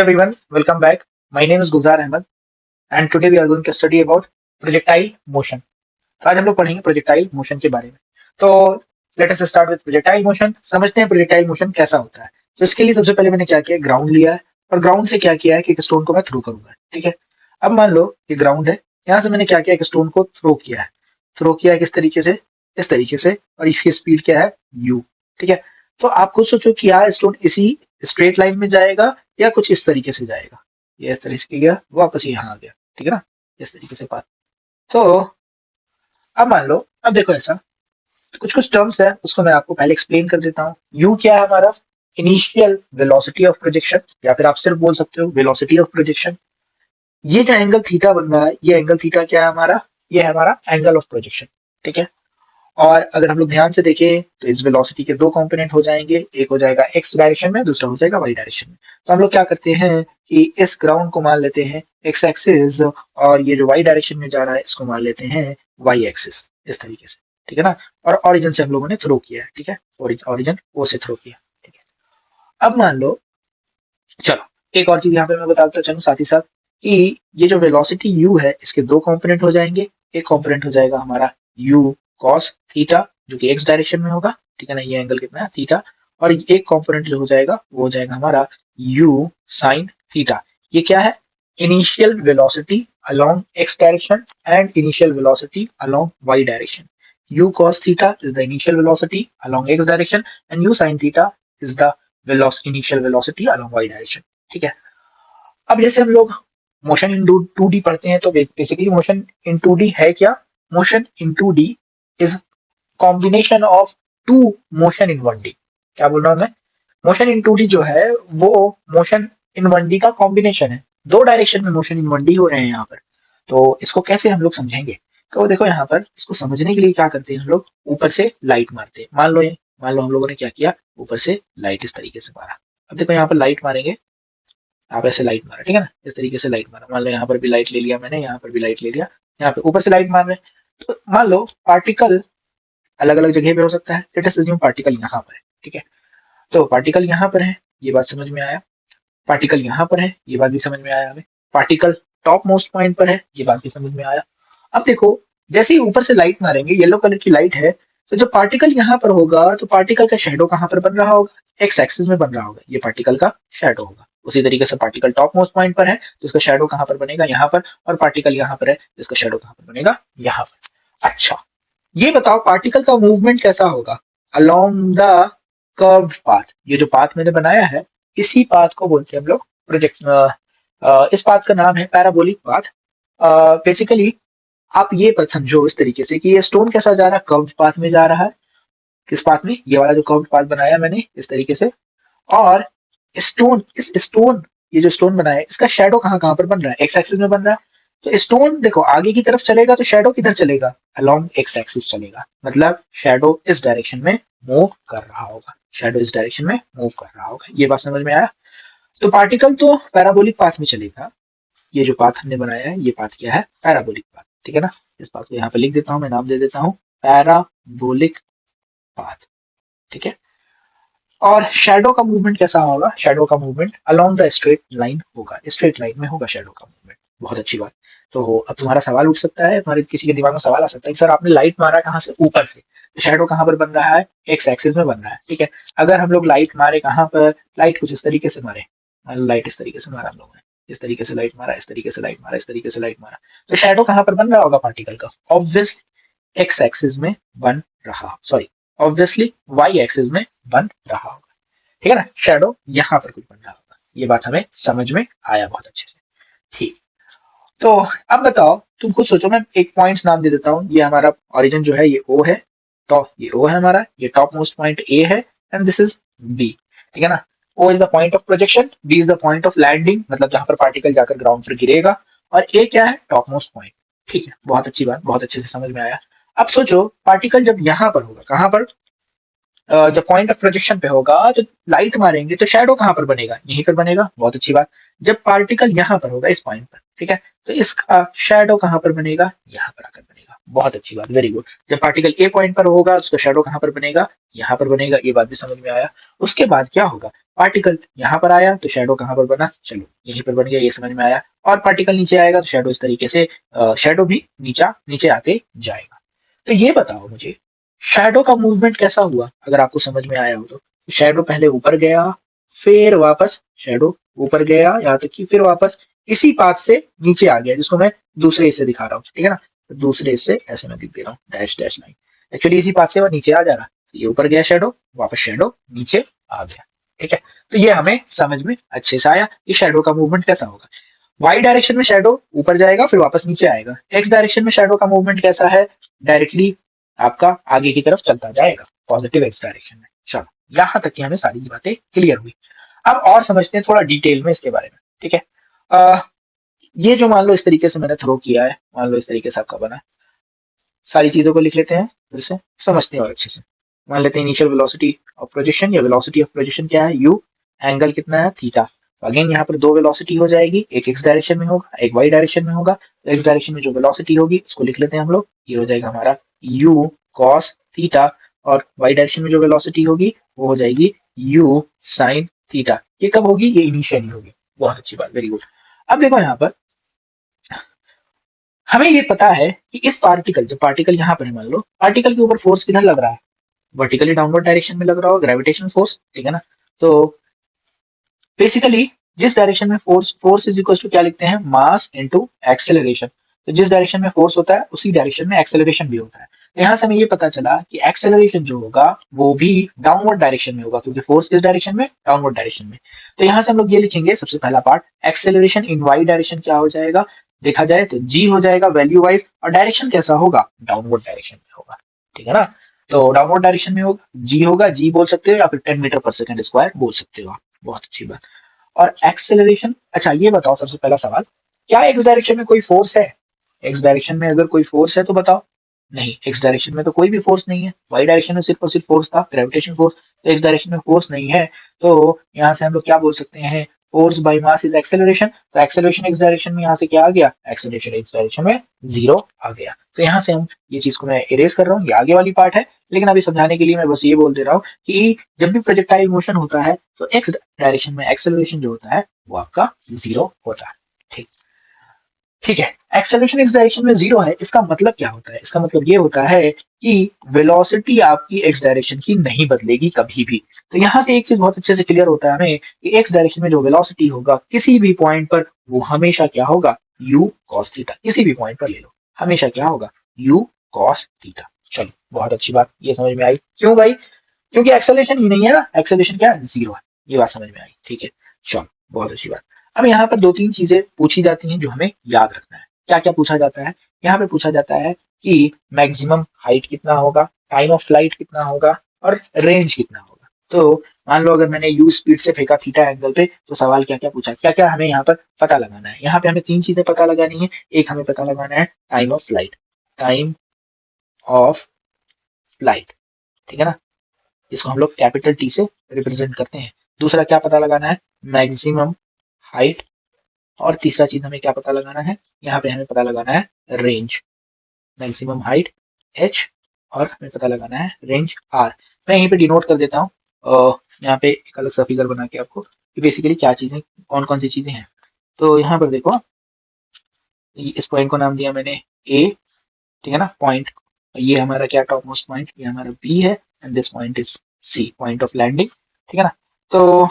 Everyone, welcome back. My name is Gulzar Ahmed and today we are going to study about projectile motion. तो आज हम लोग पढ़ेंगे projectile motion के बारे में। तो let us start with projectile motion. समझते हैं प्रोजेक्टाइल मोशन कैसा होता है। तो इसके लिए सबसे पहले मैंने क्या किया, ग्राउंड लिया है और ग्राउंड से क्या किया है कि एक स्टोन को मैं थ्रो करूंगा। ठीक है, अब मान लो ये ग्राउंड है, यहाँ से मैंने क्या किया, एक स्टोन को थ्रो किया है। थ्रो किया है किस तरीके से, इस तरीके से, और इसकी स्पीड क्या है, यू। ठीक है, तो आप खुद सोचो कि यार स्टोन इसी स्ट्रेट लाइन में जाएगा या कुछ इस तरीके से जाएगा। ये इस तरीके से गया, वापस यहाँ आ गया। ठीक है ना, इस तरीके से पाथ। तो अब मान लो, अब देखो ऐसा कुछ कुछ टर्म्स है, उसको मैं आपको पहले एक्सप्लेन कर देता हूँ। यू क्या है हमारा, इनिशियल वेलोसिटी ऑफ प्रोजेक्शन, या फिर आप सिर्फ बोल सकते हो वेलोसिटी ऑफ प्रोजेक्शन। ये जो एंगल थीटा बन रहा है, ये एंगल थीटा क्या है हमारा, ये है हमारा एंगल ऑफ प्रोजेक्शन। ठीक है, और अगर हम लोग ध्यान से देखें तो इस वेलोसिटी के दो कंपोनेंट हो जाएंगे, एक हो जाएगा एक्स डायरेक्शन में, दूसरा हो जाएगा वाई डायरेक्शन में। तो हम लोग क्या करते हैं कि इस ग्राउंड को मान लेते हैं एक्स एक्सिस, और ये जो वाई डायरेक्शन में जा रहा है इसको मान लेते हैं वाई एक्सिस, इस तरीके से। ठीक है ना, और ओरिजिन से हम लोगों ने थ्रो किया है। ठीक है, ओरिजिन ओ से थ्रो किया। ठीक है, अब मान लो, चलो एक और चीज यहाँ पे मैं बताता चलूँ साथ ही साथ कि ये जो वेलोसिटी यू है इसके दो कंपोनेंट हो जाएंगे। एक कंपोनेंट हो जाएगा हमारा यू कॉस थीटा, जो कि एक्स डायरेक्शन में होगा। ठीक है ना, ये एंगल कितना है, थीटा। और एक कंपोनेंट जो हो जाएगा वो हो जाएगा हमारा यू साइन थीटा। ये क्या है, initial velocity along X direction and initial velocity along Y direction. u cos theta is the initial velocity along x direction and u sin theta is the initial velocity along y direction। ठीक है, अब जैसे हम लोग motion in 2D पढ़ते हैं, तो basically motion in 2D है क्या, motion in 2D is combination of two motion in 1D। क्या बोल रहा हूं मैं, मोशन इन 2D जो है वो मोशन इन 1D का कॉम्बिनेशन है। दो डायरेक्शन में मोशन इन 1D हो रहे हैं यहाँ पर। तो इसको कैसे हम लोग समझेंगे, तो देखो यहाँ पर इसको समझने के लिए क्या करते हैं हम लोग, ऊपर से लाइट मारते हैं। मान लो हम लोगों ने क्या किया, ऊपर से लाइट इस तरीके से मारा। अब देखो यहाँ पर लाइट मारेंगे, आप ऐसे लाइट मारा। ठीक है ना, इस तरीके से लाइट मारा। मान लो यहाँ पर भी लाइट ले लिया मैंने, यहाँ पर भी लाइट ले लिया, यहाँ पे ऊपर से लाइट मार रहे हैं। तो मान लो पार्टिकल अलग अलग जगह पे हो सकता है। लेट अस अज्यूम पार्टिकल यहाँ पर है। ठीक है, तो पार्टिकल यहाँ पर है, ये बात समझ में आया। पार्टिकल यहाँ पर है, ये बात भी समझ में आया हमें। पार्टिकल टॉप मोस्ट पॉइंट पर है, ये बात भी समझ में आया। अब देखो, जैसे ही ऊपर से लाइट मारेंगे, येलो कलर की लाइट है, तो जब पार्टिकल यहाँ पर होगा तो पार्टिकल का शेडो कहाँ पर बन रहा होगा, एक्स एक्सिस में बन रहा होगा। ये पार्टिकल का शेडो होगा। उसी तरीके से पार्टिकल टॉप मोस्ट पॉइंट पर है तो इसका शेडो कहाँ पर बनेगा, यहाँ पर। और पार्टिकल यहाँ पर है, इसका शेडो कहाँ पर बनेगा, यहाँ पर। अच्छा, ये बताओ पार्टिकल का मूवमेंट कैसा होगा, अलोंग द कर्व्ड पाथ। ये जो पाथ मैंने बनाया है, इसी पाथ को बोलते हैं हम लोग प्रोजेक्ट। इस पाथ का नाम है पैराबोलिक पाथ। बेसिकली आप ये पर समझो इस तरीके से कि ये स्टोन कैसा जा रहा है, कर्व्ड पाथ में जा रहा है। किस पाथ में, ये वाला जो कर्व्ड पाथ बनाया मैंने इस तरीके से। और स्टोन, ये जो स्टोन बनाया है इसका शेडो कहाँ कहाँ पर बन रहा है, एक्स एक्सिस में बन रहा है। तो स्टोन देखो आगे की तरफ चलेगा तो शेडो किधर चलेगा, अलोंग एक्स एक्सिस चलेगा। मतलब शेडो इस डायरेक्शन में मूव कर रहा होगा, शेडो इस डायरेक्शन में मूव कर रहा होगा। ये बात समझ में आया। तो पार्टिकल तो पैराबोलिक पाथ में चलेगा। ये जो पाथ हमने बनाया है, ये पाथ क्या है, पैराबोलिक पाथ। ठीक है ना, इस पाथ को यहाँ पे लिख देता हूँ, मैं नाम दे देता हूँ पैराबोलिक पाथ। ठीक है, और शेडो का मूवमेंट कैसा होगा, शेडो का movement along the straight line होगा, स्ट्रेट लाइन में होगा शेडो का मूवमेंट। बहुत अच्छी बात। तो अब तुम्हारा सवाल उठ सकता है, तुम्हारे किसी के दिमाग में सवाल आ सकता है, सर आपने लाइट मारा कहाँ से, ऊपर से, तो शेडो कहाँ पर बन रहा है, एक्स एक्सिस में बन रहा है। ठीक है, अगर हम लोग लाइट मारे कहाँ पर, लाइट कुछ इस तरीके से मारे, लाइट इस तरीके से मारा हम लोगों ने, इस तरीके से लाइट मारा, इस तरीके से लाइट मारा, इस तरीके से लाइट मारा, तो शेडो कहाँ पर बन रहा होगा पार्टिकल का, ऑब्वियसली एक्स एक्सिस में बन रहा, सॉरी ऑब्वियसली वाई एक्सिस में बन रहा होगा। ठीक है ना, शेडो यहाँ पर कुछ बन रहा होगा। ये बात हमें समझ में आया बहुत अच्छे से। ठीक, तो अब बताओ, तुम खुद सोचो, मैं एक पॉइंट्स नाम दे देता हूँ। ये हमारा ओरिजिन जो है ये ओ है, टॉप ये ओ है हमारा, ये टॉप मोस्ट पॉइंट ए है, एंड दिस इज बी। ठीक है ना, O is the point of projection, B is the point of landing, मतलब जहां पर पार्टिकल जाकर ग्राउंड पर गिरेगा, और ए क्या है, टॉप मोस्ट पॉइंट। ठीक है, बहुत अच्छी बात, बहुत अच्छे से समझ में आया। अब सोचो पार्टिकल जब यहाँ पर होगा, कहाँ पर, जब पॉइंट ऑफ प्रोजेक्शन पे होगा तो लाइट मारेंगे तो शेडो कहाँ पर बनेगा, यहीं पर बनेगा। बहुत अच्छी बात। जब पार्टिकल यहाँ पर होगा, इस पॉइंट पर, ठीक है, तो इसका शेडो कहाँ पर बनेगा, यहाँ पर आकर बनेगा। बहुत अच्छी बात, वेरी गुड। जब पार्टिकल ए पॉइंट पर होगा उसका शेडो कहाँ पर बनेगा, यहाँ पर बनेगा, ये बात भी समझ में आया। उसके बाद क्या होगा, पार्टिकल यहाँ पर आया तो शेडो कहाँ पर बना, चलो यहीं पर बन गया, ये समझ में आया। और पार्टिकल नीचे आएगा तो शेडो इस तरीके से शेडो भी नीचे आते जाएगा। तो ये बताओ मुझे शैडो का मूवमेंट कैसा हुआ, अगर आपको समझ में आया हो तो। शैडो पहले ऊपर गया, फिर वापस शैडो ऊपर गया, यहाँ तक कि फिर वापस इसी पाथ से नीचे आ गया, जिसको मैं दूसरे हिस्से दिखा रहा हूँ, ठीक है ना। तो दूसरे हिस्से ऐसे मैं लिख दे रहा हूँ, डैश डैश लाइन। एक्चुअली इसी पाथ से वो नीचे आ जा रहा, तो ये ऊपर गया शैडो, वापस शैडो नीचे आ गया, ठीक है। तो ये हमें समझ में अच्छे से आया कि शैडो का मूवमेंट कैसा होगा। वाई डायरेक्शन में शैडो ऊपर जाएगा फिर वापस नीचे आएगा। एक्स डायरेक्शन में शैडो का मूवमेंट कैसा है, डायरेक्टली आपका आगे की तरफ चलता जाएगा, पॉजिटिव एक्स डायरेक्शन में। चलो यहां तक की हमें सारी बातें क्लियर हुई। अब और समझते हैं थोड़ा डिटेल में इसके बारे में, ठीक है। ये जो मान लो इस तरीके से मैंने थ्रो किया है, मान लो इस तरीके से आपका बना है, सारी चीजों को लिख लेते हैं फिर से समझते हैं और अच्छे से। मान लेते हैं इनिशियल वेलोसिटी ऑफ प्रोजेक्शन, या वेलोसिटी ऑफ प्रोजेक्शन क्या है, यू, एंगल कितना है, थीटा। तो अगेन यहाँ पर दो वेलोसिटी हो जाएगी, एक एक्स डायरेक्शन में होगा, एक वाई डायरेक्शन में होगा। तो एक्स डायरेक्शन में जो वेलोसिटी होगी उसको लिख लेते हैं हम लोग, ये हो जाएगा हमारा यू कॉस थीटा। और वाई डायरेक्शन में जो वेलोसिटी होगी वो हो जाएगी यू साइन थीटा। ये कब होगी, ये इनिशियली होगी। बहुत अच्छी बात, वेरी गुड। अब देखो यहाँ पर हमें ये पता है कि इस पार्टिकल, जो पार्टिकल यहाँ पर है, मान लो पार्टिकल के ऊपर फोर्स किधर लग रहा है, वर्टिकली डाउनवर्ड डायरेक्शन में लग रहा होगा, ग्रेविटेशन फोर्स, ठीक है ना। तो बेसिकली जिस डायरेक्शन में फोर्स इज इक्वल टू क्या लिखते हैं, मास इनटू एक्सेलरेशन। तो जिस डायरेक्शन में फोर्स होता है उसी डायरेक्शन में एक्सेलरेशन भी होता है। तो यहाँ से हमें ये पता चला कि एक्सेलरेशन जो होगा वो भी डाउनवर्ड डायरेक्शन में होगा, क्योंकि फोर्स किस डायरेक्शन में, डाउनवर्ड डायरेक्शन में। तो यहाँ से हम लोग ये लिखेंगे, सबसे पहला part, acceleration in Y direction क्या हो जाएगा, देखा जाए तो जी हो जाएगा वैल्यू वाइज, और डायरेक्शन कैसा होगा, डाउनवर्ड डायरेक्शन में होगा, ठीक है ना। तो डाउनवर्ड डायरेक्शन में होगा, जी बोल सकते हो या फिर 10 मीटर पर सेकंड स्क्वायर बोल सकते हो आप। बहुत अच्छी बात। और एक्सेलरेशन, अच्छा ये बताओ सबसे पहला सवाल, क्या एक्स डायरेक्शन में कोई फोर्स है, एक्स डायरेक्शन में अगर कोई फोर्स है तो बताओ। नहीं, एक्स डायरेक्शन में तो कोई भी फोर्स नहीं है, वाई डायरेक्शन में सिर्फ और सिर्फ फोर्स था, ग्रेविटेशन फोर्स। तो एक्स डायरेक्शन में फोर्स नहीं है, तो यहाँ से हम लोग क्या बोल सकते हैं, force by mass is acceleration. तो एक्सेलरेशन एक्स डायरेक्शन में यहाँ से क्या आ गया, एक्सेलरेशन एक्स डायरेक्शन में जीरो आ गया। तो यहाँ से हम ये चीज को मैं इरेज कर रहा हूँ, ये आगे वाली पार्ट है, लेकिन अभी समझाने के लिए मैं बस ये बोल दे रहा हूँ कि जब भी प्रोजेक्टाइल मोशन होता है तो एक्स डायरेक्शन में एक्सेलरेशन जो होता है वो आपका जीरो होता है, ठीक। ठीक है, एक्सेलरेशन एक्स डायरेक्शन में जीरो है, इसका मतलब क्या होता है, इसका मतलब ये होता है कि वेलोसिटी आपकी एक्स डायरेक्शन की नहीं बदलेगी कभी भी। तो यहाँ से एक चीज बहुत अच्छे से क्लियर होता है हमें कि एक्स डायरेक्शन में जो वेलोसिटी होगा किसी भी पॉइंट पर, वो हमेशा क्या होगा, यू कॉस थीटा। किसी भी पॉइंट पर ले लो, हमेशा क्या होगा, यू कॉस थीटा। चलो बहुत अच्छी बात, ये समझ में आई। क्यों भाई, क्योंकि एक्सेलरेशन ही नहीं है ना, एक्सेलरेशन क्या है, जीरो है। ये बात समझ में आई, ठीक है। चलो बहुत अच्छी बात। अब यहाँ पर दो तीन चीजें पूछी जाती हैं जो हमें याद रखना है। क्या क्या पूछा जाता है, यहाँ पे पूछा जाता है कि मैक्सिमम हाइट कितना होगा, टाइम ऑफ फ्लाइट कितना होगा, और रेंज कितना होगा। तो मान लो अगर मैंने यू स्पीड से फेंका थीटा एंगल पे, तो सवाल क्या क्या पूछा, क्या क्या हमें यहाँ पर पता लगाना है। यहाँ पे हमें तीन चीजें पता लगानी है। एक हमें पता लगाना है time of flight, time of flight, ठीक है ना, जिसको हम लोग कैपिटल टी से रिप्रेजेंट करते हैं। दूसरा क्या पता लगाना है, मैक्सिमम हाइट। और तीसरा चीज हमें क्या पता लगाना है, यहाँ पे हमें पता लगाना है रेंज, मैक्सिमम हाइट एच, और हमें पता लगाना है रेंज आर। मैं यहीं पे डिनोट कर देता हूँ यहाँ पे एक अलग सा फिगर बना के आपको, कि बेसिकली क्या चीजें, कौन कौन सी चीजें हैं। तो यहाँ पर देखो, इस पॉइंट को नाम दिया मैंने ए, ठीक है ना, पॉइंट। ये हमारा क्या टॉप मोस्ट पॉइंट, ये हमारा बी है, and this point is C, point of landing, ठीक है ना। तो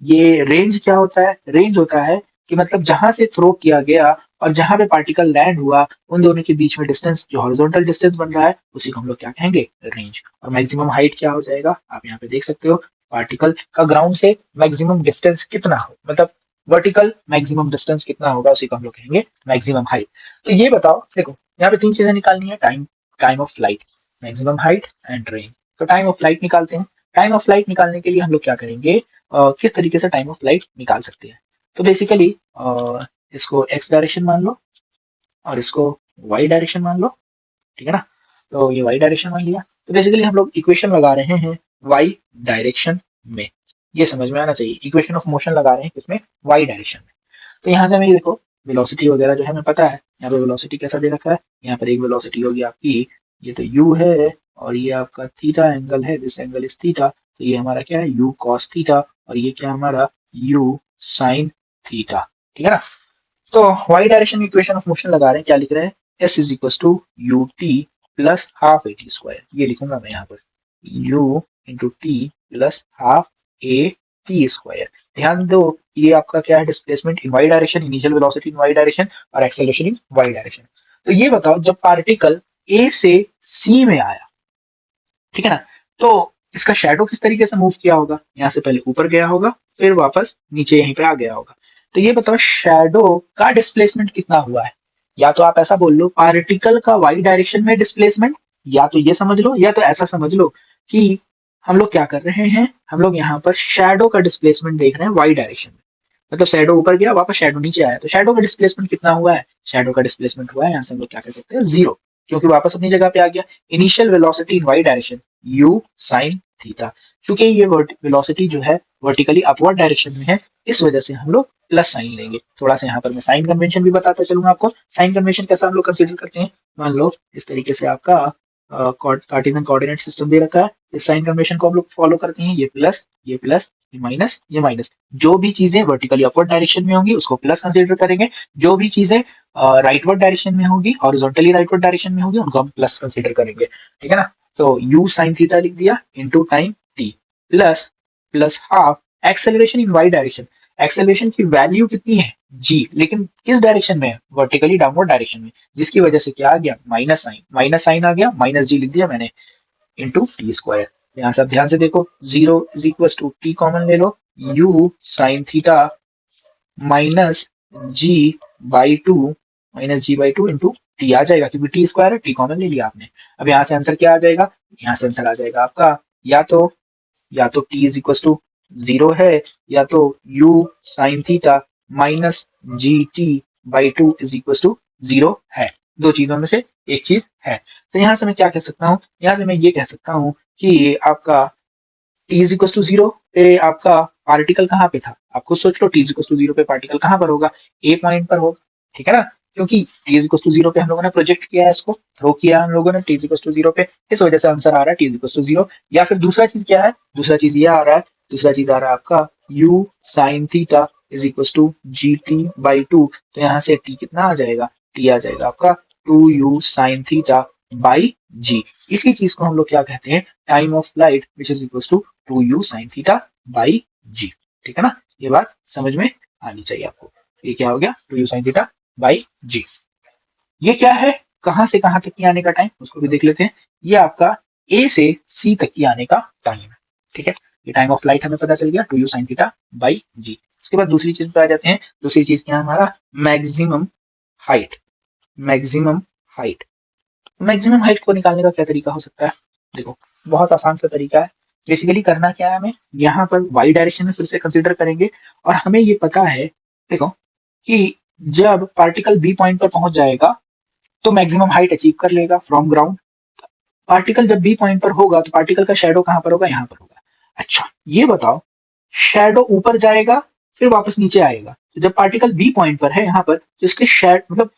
ये रेंज क्या होता है, रेंज होता है कि मतलब जहां से थ्रो किया गया और जहां पे पार्टिकल लैंड हुआ, उन दोनों के बीच में डिस्टेंस, जो हॉरिजॉन्टल डिस्टेंस बन रहा है, उसी को हम लोग क्या कहेंगे, रेंज। और मैक्सिमम हाइट क्या हो जाएगा, आप यहाँ पे देख सकते हो, पार्टिकल का ग्राउंड से मैक्सिमम डिस्टेंस कितना हो, मतलब वर्टिकल मैक्सिमम डिस्टेंस कितना होगा, उसी को हम लोग कहेंगे मैक्सिमम हाइट। तो ये बताओ, देखो यहाँ पे तीन चीजें निकालनी है, time, time of flight, maximum height and range. तो टाइम ऑफ फ्लाइट निकालते हैं। टाइम ऑफ फ्लाइट निकालने के लिए हम लोग क्या करेंगे, किस तरीके से टाइम ऑफ फ्लाइट निकाल सकते हैं। तो बेसिकली इसको एक्स डायरेक्शन मान लो और इसको वाई डायरेक्शन मान लो, ठीक है ना। तो ये वाई डायरेक्शन मान लिया, तो बेसिकली हम लोग इक्वेशन लगा रहे हैं वाई डायरेक्शन में। ये समझ में आना चाहिए, इक्वेशन ऑफ मोशन लगा रहे हैं किसमें, वाई डायरेक्शन में। तो यहाँ से हमें ये देखो, वेलोसिटी वगैरह जो है हमें पता है। यहाँ पे वेलोसिटी कैसा दे रखा है, यहाँ पर एक वेलोसिटी होगी आपकी, ये तो u है, और ये आपका थीटा एंगल है, दिस एंगल इज थीटा, तो ये हमारा क्या है u cos थीटा, और ये क्या हमारा u sin थीटा। ठीक है ना। तो y डायरेक्शन में इक्वेशन ऑफ मोशन लगा रहे हैं, क्या लिख रहे हैं, s is equal to u t plus half a t square, ये लिखूंगा मैं यहाँ पर u into t plus half a t square. ध्यान दो ये आपका क्या है, displacement in Y direction, initial velocity in Y direction और एक्सेलरेशन इन वाई डायरेक्शन। तो ये बताओ जब पार्टिकल ए से सी में आया, ठीक है ना, तो इसका शेडो किस तरीके से मूव किया होगा, यहाँ से पहले ऊपर गया होगा फिर वापस नीचे यहीं पे आ गया होगा। तो ये बताओ शेडो का डिस्प्लेसमेंट कितना हुआ है। या तो आप ऐसा बोल लो पार्टिकल का वाई डायरेक्शन में डिस्प्लेसमेंट, या तो ये समझ लो, या तो ऐसा समझ लो कि हम लोग क्या कर रहे हैं, हम लोग यहाँ पर शेडो का डिस्प्लेसमेंट देख रहे हैं वाई डायरेक्शन में। मतलब शेडो ऊपर गया वापस शेडो नीचे आया, तो शेडो का डिस्प्लेसमेंट कितना हुआ है, शेडो का डिस्प्लेसमेंट हुआ है यहाँ से हम लोग क्या कह सकते हैं, जीरो, क्योंकि वापस अपनी जगह पे आ गया। Initial velocity in Y direction u sin theta, क्योंकि ये वेलोसिटी जो है वर्टिकली अपवर्ड डायरेक्शन में है, इस वजह से हम लोग प्लस साइन लेंगे। थोड़ा सा यहाँ पर मैं साइन कन्वेंशन भी बताता चलूंगा आपको। साइन कन्वेंशन कैसा हम लोग कंसीडर करते हैं, मान लो इस तरीके से आपका कार्टेशियन कोऑर्डिनेट सिस्टम दे रखा है, इस साइन कन्वेंशन को हम लोग फॉलो करते हैं, ये प्लस ये प्लस ये माइनस ये माइनस, जो भी चीजें वर्टिकली अपवर्ड डायरेक्शन में होंगी उसको प्लस कंसीडर करेंगे, जो भी चीजें राइटवर्ड डायरेक्शन में होगी, हॉरिजॉन्टली राइटवर्ड डायरेक्शन में होगी, उनको हम प्लस कंसीडर करेंगे। ठीक है ना। तो u sin थीटा लिख दिया into time t plus plus half acceleration in y direction. Acceleration की वैल्यू कितनी है g, लेकिन किस डायरेक्शन में है, वर्टिकली डाउनवर्ड डायरेक्शन में, जिसकी वजह से क्या आ गया माइनस साइन आ गया, माइनस जी लिख दिया मैंने इंटू टी स्क्वायर। यहाँ से आप ध्यान से देखो, zero is equal to T common ले लो, u sin theta minus G by two, minus G by two into T आ जाएगा, क्योंकि टी स्क्वायर है, टी कॉमन ले लिया आपने। अब यहाँ से आंसर क्या आ जाएगा, यहाँ से आंसर आ जाएगा आपका या तो t is equal to zero है, या तो u sin theta minus g t by two is equal to zero है। दो चीजों में से एक चीज है। तो यहाँ से मैं क्या कह सकता हूँ, यहाँ से मैं ये कह सकता हूँ कि आपका T is equal to zero पे आपका पार्टिकल कहाँ पे था, आप खुद सोच लो, T is equal to zero पे पार्टिकल कहाँ पर होगा, ए पॉइंट पर होगा। ठीक है ना, क्योंकि t is equal to zero पे हम लोगों ने प्रोजेक्ट किया है, इसको थ्रो किया हम लोगों ने t is equal to zero पे, इस वजह से आंसर आ रहा है t is equal to zero. या फिर दूसरा चीज क्या है, दूसरा चीज ये आ रहा है, दूसरा चीज आ रहा है आपका u sin theta is equal to g t by two, तो यहाँ से टी कितना आ जाएगा, टी आ जाएगा आपका 2u sin थीटा बाई जी। इसी चीज को हम लोग क्या कहते हैं, time of flight which is equal to 2u sin theta by G. ठीक है ना, ये बात समझ में आनी चाहिए आपको। ये क्या हो गया, 2u sin थीटा बाई जी। ये क्या है, कहां से कहां तक की आने का टाइम, उसको भी देख लेते हैं। ये आपका ए से सी तक की आने का टाइम है। ठीक है, ये टाइम ऑफ फ्लाइट हमें पता चल गया, 2u sin थीटा बाई जी। उसके बाद दूसरी चीज पे आ जाते हैं। दूसरी चीज क्या है हमारा, maximum height. Maximum height, maximum height को निकालने का क्या तरीका हो सकता है, देखो बहुत आसान सा तरीका है। बेसिकली करना क्या है, हमें यहाँ पर वाई डायरेक्शन में फिर से कंसीडर करेंगे, और हमें ये पता है देखो कि जब पार्टिकल बी पॉइंट पर पहुंच जाएगा तो मैक्सिमम हाइट अचीव कर लेगा फ्रॉम ग्राउंड। पार्टिकल जब बी पॉइंट पर होगा तो पार्टिकल का शेडो कहाँ पर होगा, यहाँ पर होगा। अच्छा ये बताओ, शेडो ऊपर जाएगा फिर वापस नीचे आएगा, तो जब पार्टिकल बी पॉइंट पर है यहाँ पर, तो इसके शेड मतलब,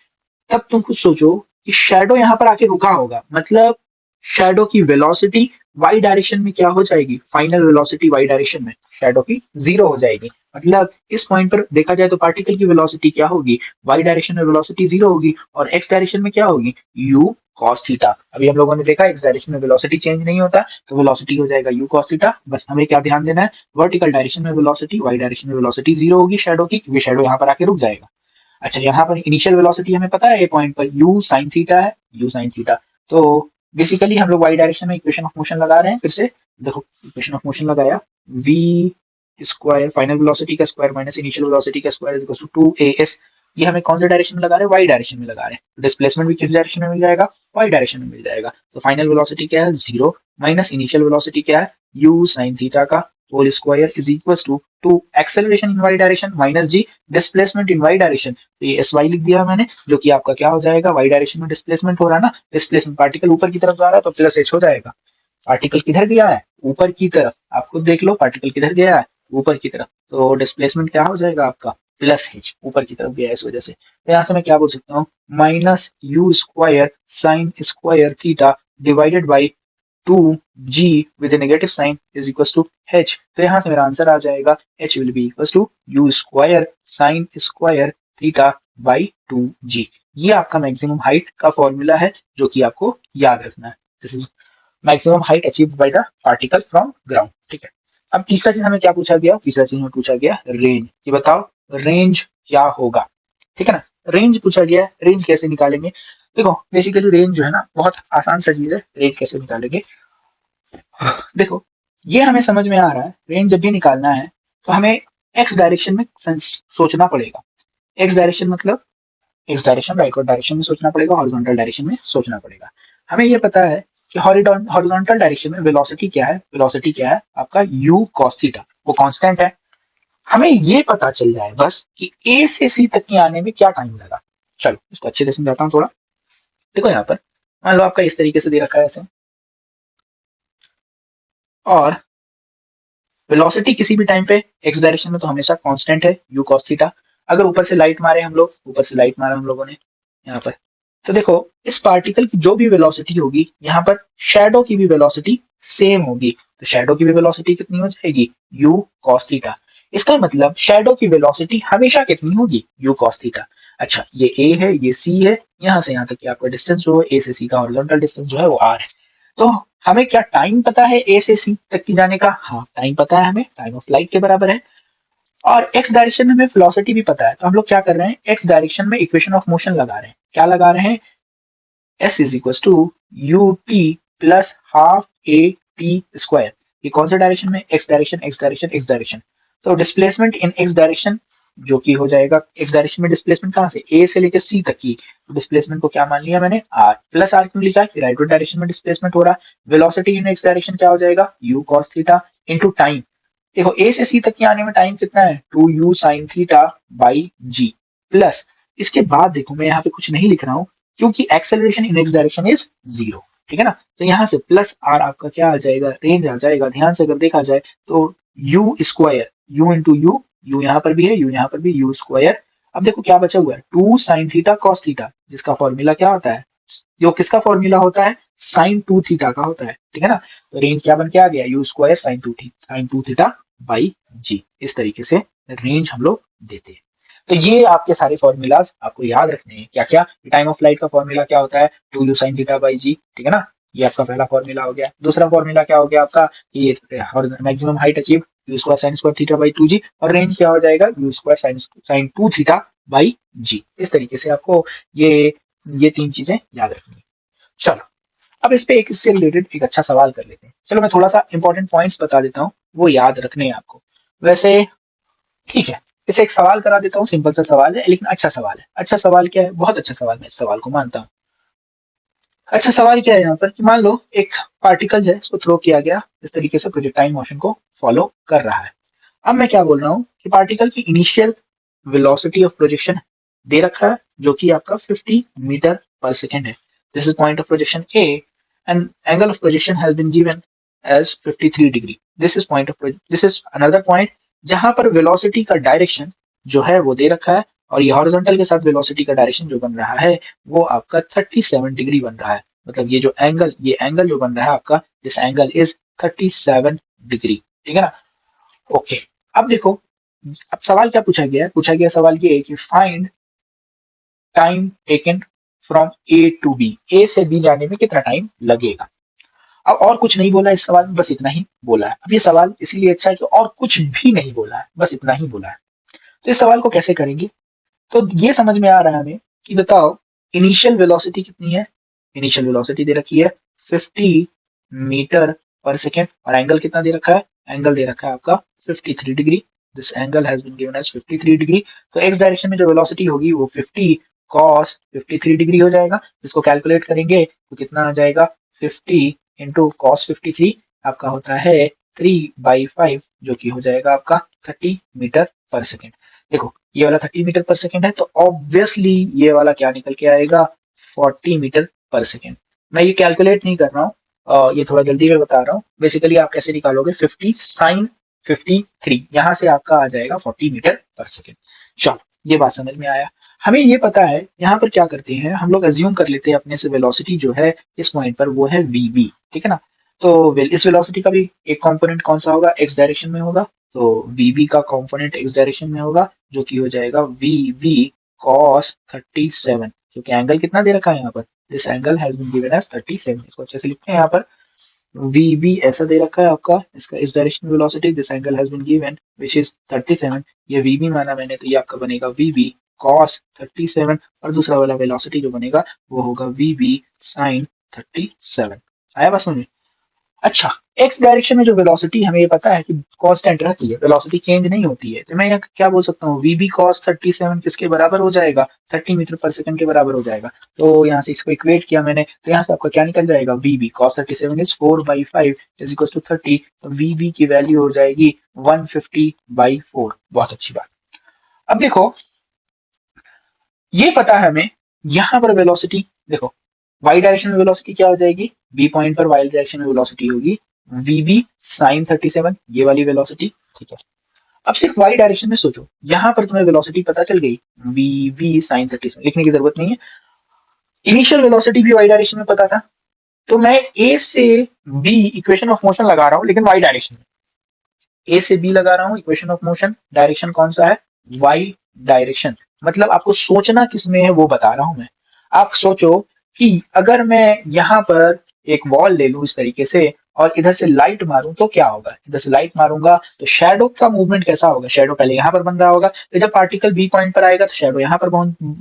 तब तुम खुद सोचो कि शेडो यहाँ पर आके रुका होगा, मतलब शेडो की वेलोसिटी वाई डायरेक्शन में क्या हो जाएगी, फाइनल वेलोसिटी वाई डायरेक्शन में शेडो की जीरो हो जाएगी। मतलब इस पॉइंट पर देखा जाए तो पार्टिकल की वेलोसिटी क्या होगी, वाई डायरेक्शन में वेलोसिटी जीरो होगी, और एक्स डायरेक्शन में क्या होगी, u cos थीटा। अभी हम लोगों ने देखा एक्स डायरेक्शन में वेलोसिटी चेंज नहीं होता, तो वेलोसिटी हो जाएगा u cos थीटा। बस हमें क्या ध्यान देना है, वर्टिकल डायरेक्शन में वेलोसिटी, वाई डायरेक्शन में वेलोसिटी जीरो होगी शेडो की, क्योंकि शेडो यहाँ पर आके रुक जाएगा। अच्छा यहाँ पर इनिशियल वेलोसिटी हमें पता है, ए पॉइंट पर u sin थीटा है, u sin थीटा। तो बेसिकली हम लोग वाई डायरेक्शन में इक्वेशन ऑफ मोशन लगा रहे हैं, फिर से देखो इक्वेशन ऑफ मोशन लगाया, v स्क्वायर फाइनल वेलोसिटी का स्क्वायर माइनस इनिशियल वेलोसिटी का स्क्वायर इक्वल टू 2as। ये हमें कौन से डायरेक्शन में लगा रहे हैं, वाई डायरेक्शन में लगा रहे हैं। डिस्प्लेसमेंट भी किस डायरेक्शन में मिल जाएगा, वाई डायरेक्शन में मिल जाएगा। तो फाइनल वेलोसिटी क्या है, जीरो, माइनस इनिशियल वेलोसिटी क्या है, u sin थीटा का whole square is equal to acceleration in Y direction minus g displacement in Y direction. तो ये एस वाई लिख दिया मैंने, जो कि आपका क्या हो जाएगा, वाई डायरेक्शन में डिस्प्लेसमेंट हो रहा है ना, डिस्प्लेसमेंट पार्टिकल ऊपर की तरफ जा रहा है तो प्लस एच हो जाएगा। पार्टिकल किधर गया है, ऊपर की तरफ, आप खुद देख लो पार्टिकल किधर गया है, ऊपर की तरफ, तो डिस्प्लेसमेंट क्या हो जाएगा आपका प्लस एच ऊपर की तरफ गया है इस वजह से। तो यहाँ से मैं क्या बोल सकता हूँ, minus you square sine square theta divided by 2g with a negative sign is equals to h। तो यहाँ से मेरा आंसर आ जाएगा h will be equals to u square sin square theta by 2g। ये आपका मैक्सिमम हाइट का formula है जो कि आपको याद रखना है। This is maximum height achieved by the particle from ground. ठीक है, अब तीसरा चीज हमें क्या पूछा गया, तीसरा चीज हमें पूछा गया रेंज। ये बताओ रेंज क्या होगा। ठीक है ना, रेंज पूछा गया है, रेंज कैसे निकालेंगे। देखो बेसिकली रेंज जो है ना बहुत आसान सा चीज है, रेंज कैसे निकालेंगे। देखो ये हमें समझ में आ रहा है, रेंज जब भी निकालना है तो हमें एक्स डायरेक्शन में सोचना पड़ेगा। एक्स डायरेक्शन मतलब एक्स डायरेक्शन राइटवर्ड डायरेक्शन में सोचना पड़ेगा, हॉरिजॉन्टल डायरेक्शन में सोचना पड़ेगा। हमें ये पता है कि हॉरिजॉन्टल डायरेक्शन में वेलोसिटी क्या है, वेलोसिटी क्या है आपका u cos थीटा, वो कांस्टेंट है। हमें ये पता चल जाए बस कि ए से सी तक के आने में क्या टाइम लगा। चलो इसको अच्छे से समझाता हूँ थोड़ा। देखो यहाँ पर मान लो आपका इस तरीके से दे रखा है ऐसे, और वेलोसिटी किसी भी टाइम पे एक्स डायरेक्शन में तो हमेशा कांस्टेंट है u cos थीटा। अगर ऊपर से लाइट मारे हम लोग, ऊपर से लाइट मारा हम लोगों ने यहाँ पर, तो देखो इस पार्टिकल की जो भी वेलोसिटी होगी यहाँ पर शैडो की भी वेलोसिटी सेम होगी। तो शैडो की भी वेलोसिटी कितनी हो जाएगी u cos थीटा। इसका मतलब शैडो की वेलोसिटी हमेशा कितनी होगी u cos थीटा। अच्छा ये a है, ये c है, यहाँ से यहाँ तक की आपका डिस्टेंस जो है a से c का हॉरिजॉन्टल डिस्टेंस जो है वो r है। तो हमें क्या टाइम पता है ए से सी तक की जाने का, हाँ टाइम पता है हमें, टाइम ऑफ लाइट के बराबर है। और एक्स डायरेक्शन में हमें वेलोसिटी भी पता है। तो हम लोग क्या कर रहे हैं, एक्स डायरेक्शन में इक्वेशन ऑफ मोशन लगा रहे हैं। क्या लगा रहे हैं, S is equal to u t plus half a t square. ये कौन सा डायरेक्शन में, X direction X direction X direction. तो डिस्प्लेसमेंट इन एक्स डायरेक्शन जो कि हो जाएगा, एक्स डायरेक्शन में डिस्प्लेसमेंट कहाँ से, ए से लेकर सी तक की, तो डिस्प्लेसमेंट को क्या मान लिया मैंने आर, प्लस आर क्यों लिखा है, राइटवर्ड डायरेक्शन में डिस्प्लेसमेंट हो रहा है। वेलोसिटी इन एक्स डायरेक्शन क्या हो जाएगा, you cos theta into time. देखो ए से सी तक के आने में टाइम कितना है, 2u sin theta by g, plus इसके बाद देखो मैं यहाँ पे कुछ नहीं लिख रहा हूँ क्योंकि acceleration in X direction is 0। ठीक है ना, तो यहाँ से प्लस आर आपका क्या आ जाएगा, रेंज आ जाएगा। ध्यान से अगर देखा जाए तो u square, u into you, you यहाँ पर भी है, यू यहाँ पर भी, u स्क्वायर। अब देखो क्या बचा हुआ है, 2 sin थीटा cos थीटा, जिसका फॉर्मूला क्या होता है, जो किसका फॉर्मूला होता है, साइन 2 थीटा का होता है। ठीक है ना, तो रेंज क्या बन के आ गया, u square sine 2 theta by G. इस तरीके से रेंज हम लोग देते हैं। तो ये आपके सारे फॉर्मूलाज आपको याद रखने हैं। क्या क्या, टाइम ऑफ लाइट का फॉर्मूला क्या होता है, 2u sin theta by G. ठीक है ना, ये आपका पहला फॉर्मूला हो गया। दूसरा फॉर्मूला क्या हो गया आपका, ये maximum height achieve U square sine square theta by 2g, और रेंज क्या हो जाएगा, U square sine 2 theta by G. इस तरीके से आपको ये तीन चीजें याद रखनी है। चलो अब इस पे एक इससे रिलेटेड एक अच्छा सवाल कर लेते हैं। चलो मैं थोड़ा सा इंपॉर्टेंट पॉइंट्स बता देता हूँ, वो याद रखने हैं आपको। वैसे ठीक है, इसे एक सवाल करा देता हूँ, सिंपल सा सवाल है लेकिन अच्छा सवाल है। अच्छा सवाल क्या है, बहुत अच्छा सवाल, मैं इस सवाल को मानता हूँ। अच्छा सवाल क्या है यहाँ पर कि मान लो एक पार्टिकल है, इसको थ्रो किया गया, इस तरीके से प्रोजेक्टाइल मोशन को फॉलो कर रहा है। अब मैं क्या बोल रहा हूँ कि पार्टिकल की इनिशियल वेलोसिटी ऑफ प्रोजेक्शन दे रखा है जो कि आपका 50 मीटर पर सेकेंड है। This is point of projection A and angle of projection has been given as 53 degree. This is another point जहां पर वेलोसिटी का डायरेक्शन जो है वो दे रखा है, और ये हॉरिजॉन्टल के साथ वेलोसिटी का डायरेक्शन जो बन रहा है वो आपका 37 डिग्री बन रहा है। मतलब ये एंगल जो बन रहा है आपका, दिस एंगल इज 37 डिग्री। ठीक है ना, ओके। अब देखो, अब सवाल क्या पूछा गया है, पूछा गया सवाल ये है कि find time taken from A to B, A से बी जाने में कितना टाइम लगेगा। अब और कुछ नहीं बोला इस सवाल में, बस इतना ही बोला है। अब ये सवाल इसीलिए अच्छा है कि और कुछ भी नहीं बोला है, बस इतना ही बोला है। तो इस सवाल को कैसे करेंगे, तो ये समझ में आ रहा है हमें कि बताओ इनिशियल वेलोसिटी कितनी है। इनिशियल वेलोसिटी दे रखी है 50 मीटर पर सेकेंड, और एंगल कितना दे रखा है, एंगल दे रखा है आपका 53 degree. This angle has been given as 53 degree. तो एक्स डायरेक्शन में जो वेलोसिटी होगी वो 50 cos 53 डिग्री हो जाएगा। जिसको कैलकुलेट करेंगे तो कितना आ जाएगा, 50 इंटू cos 53 आपका होता है 3/5, जो कि हो जाएगा आपका 30 मीटर पर सेकेंड। देखो ये वाला 30 मीटर पर सेकेंड है, तो ऑब्वियसली ये वाला क्या निकल के आएगा, 40 मीटर पर सेकेंड। मैं ये कैलकुलेट नहीं कर रहा हूँ, ये थोड़ा जल्दी में बता रहा हूँ। बेसिकली आप कैसे निकालोगे, 50 साइन 53, यहाँ से आपका आ जाएगा 40 मीटर पर सेकेंड। चलो ये बात समझ में आया। हमें ये पता है यहाँ पर क्या करते हैं हम लोग, अज्यूम कर लेते हैं अपने से वेलोसिटी जो है इस पॉइंट पर वो है वीबी, ठीक है ना। तो इस वेलोसिटी का भी एक कंपोनेंट कौन सा होगा, एक्स डायरेक्शन में होगा। तो वीबी का कंपोनेंट एक्स डायरेक्शन में होगा, जो कि हो जाएगा वीबी कॉस 37, क्योंकि एंगल कितना दे रखा है यहाँ पर, this angle has been given as 37। इसको अच्छे से लिखते हैं यहाँ पर, वी बी ऐसा दे रखा है आपका, इसका इस डायरेक्शन में velocity, this angle has been given which is 37। ये वी बी माना मैंने, तो ये आपका बनेगा वी बी cos 37, और दूसरा वाला वेलोसिटी जो बनेगा वो होगा वी बी sin 37। आया बस मुझे। अच्छा, एक्स डायरेक्शन में जो वेलोसिटी हमें ये पता है कि कांस्टेंट रहती है, वेलोसिटी चेंज नहीं होती है, तो मैं यहाँ क्या बोल सकता हूँ, वी बी cos 37 किसके बराबर हो जाएगा, 30 मीटर पर सेकंड के बराबर हो जाएगा। तो यहाँ से इसको इक्वेट किया मैंने, तो यहाँ से आपका क्या निकल जाएगा, V B cos 37 is 4/5 is equal to 30, तो वी बी की वैल्यू हो जाएगी 150/4। बहुत अच्छी बात। अब देखो ये पता है हमें, यहाँ पर वेलोसिटी देखो, वाई डायरेक्शन में वेलोसिटी क्या हो जाएगी, बी पॉइंट पर वाई डायरेक्शन में वेलोसिटी होगी वी बी साइन 37, ये वाली वेलोसिटी, ठीक है। अब सिर्फ वाई डायरेक्शन में सोचो, यहाँ पर तुम्हें वेलोसिटी पता चल गई वी बी साइन 37, लिखने की जरूरत नहीं है। इनिशियल वेलोसिटी भी वाई डायरेक्शन में पता था, तो मैं ए से बी इक्वेशन ऑफ मोशन लगा रहा हूँ, लेकिन वाई डायरेक्शन में ए से बी लगा रहा हूँ इक्वेशन ऑफ मोशन, डायरेक्शन कौन सा है, वाई डायरेक्शन। मतलब आपको सोचना किसमें है वो बता रहा हूं मैं। आप सोचो कि अगर मैं यहाँ पर एक बॉल ले लूं इस तरीके से और इधर से लाइट मारूं तो क्या होगा, इधर से लाइट मारूंगा तो शैडो का मूवमेंट कैसा होगा, शैडो पहले यहाँ पर बन रहा होगा, तो जब पार्टिकल बी पॉइंट पर आएगा तो शैडो यहाँ पर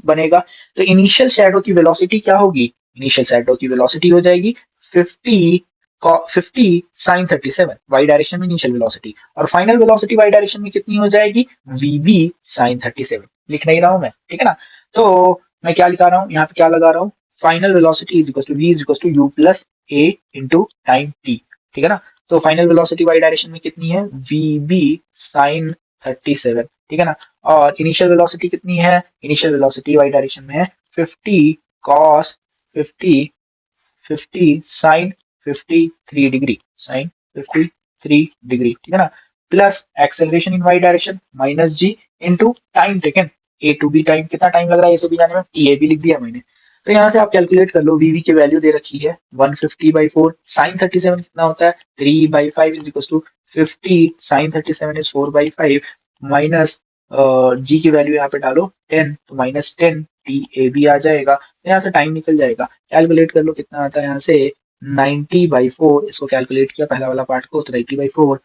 बनेगा। तो इनिशियल शैडो की वेलोसिटी क्या होगी, इनिशियल शैडो की वेलोसिटी हो जाएगी 50 साइन 37, वाई डायरेक्शन में इनिशियल वेलोसिटी, और फाइनल वेलोसिटी वाई डायरेक्शन में कितनी हो जाएगी, वीबी साइन 37। लिख नहीं रहा हूं मैं, ठीक है ना। तो मैं क्या लिखा रहा हूँ, यहाँ पे क्या लगा रहा हूँ, final velocity is equal to V is equal to u plus a into time t, ठीक है ना। तो फाइनल वेलोसिटी वाई डायरेक्शन में कितनी है, वीबी साइन 37, ठीक है ना। और इनिशियल वेलोसिटी कितनी है, इनिशियल वेलोसिटी वाई डायरेक्शन में है 50 cos 50 sine 53 degree, sine 53 degree, ठीक है ना। Plus acceleration in Y direction minus g into time taken, A to B time, कितना टाइम लग रहा है ये भी जाने में, टी ए बी लिख दिया मैंने। तो यहाँ से आप कैलकुलेट कर लो, वीवी की वैल्यू दे रखी है 150/4, साइन 37 कितना होता है 3/5 is equal to 50 sine 37 is 4/5, minus G की वैल्यू यहाँ पे डालो 10, तो -10 टी ए बी आ जाएगा। तो यहाँ से टाइम निकल जाएगा, कैलकुलेट कर लो कितना आता है यहाँ से 90/4, इसको कैलकुलेट किया पहला वाला पार्ट को, तो 90/4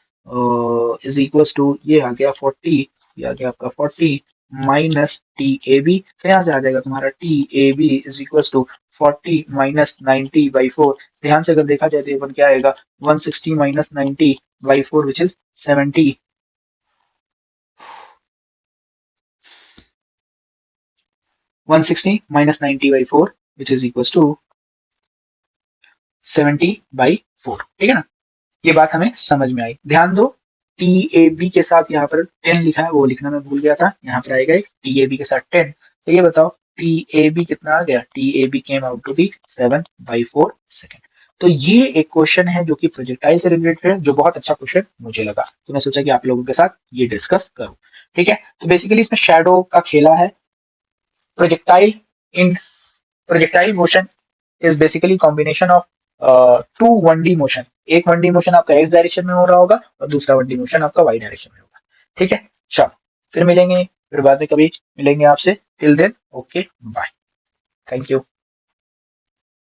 इज इक्वल टू ये आ गया 40, ये आ गया आपका 40 माइनस टी ए बी, तो यहाँ से आ जाएगा तुम्हारा t A B is equal to 40 minus 90/4। ध्यान से अगर देखा जाए तो ये बन क्या आएगा 160 minus 90/4 which is 70, 160 minus 90/4 which is equals to 70/4, ठीक है ना। ये बात हमें समझ में आई। ध्यान दो, टी ए बी के साथ यहाँ पर 10 लिखा है, वो लिखना मैं भूल गया था, यहाँ पर आएगा टी ए बी के साथ 10। तो ये बताओ टी ए बी कितना आ गया, t A B came out to be 7/4 second. तो ये एक क्वेश्चन है जो कि प्रोजेक्टाइल से रिलेटेड है, जो बहुत अच्छा क्वेश्चन मुझे लगा, तो मैं सोचा कि आप लोगों के साथ ये डिस्कस करूं, ठीक है। तो बेसिकली इसमें शैडो का खेला है। Projectile in projectile motion is basically combination of two 1D motion, एक 1D मोशन आपका एक्स डायरेक्शन में हो रहा होगा और दूसरा 1D मोशन आपका वाई डायरेक्शन में होगा, ठीक है। चलो फिर मिलेंगे, फिर बाद में कभी मिलेंगे आपसे, till then okay bye, thank you.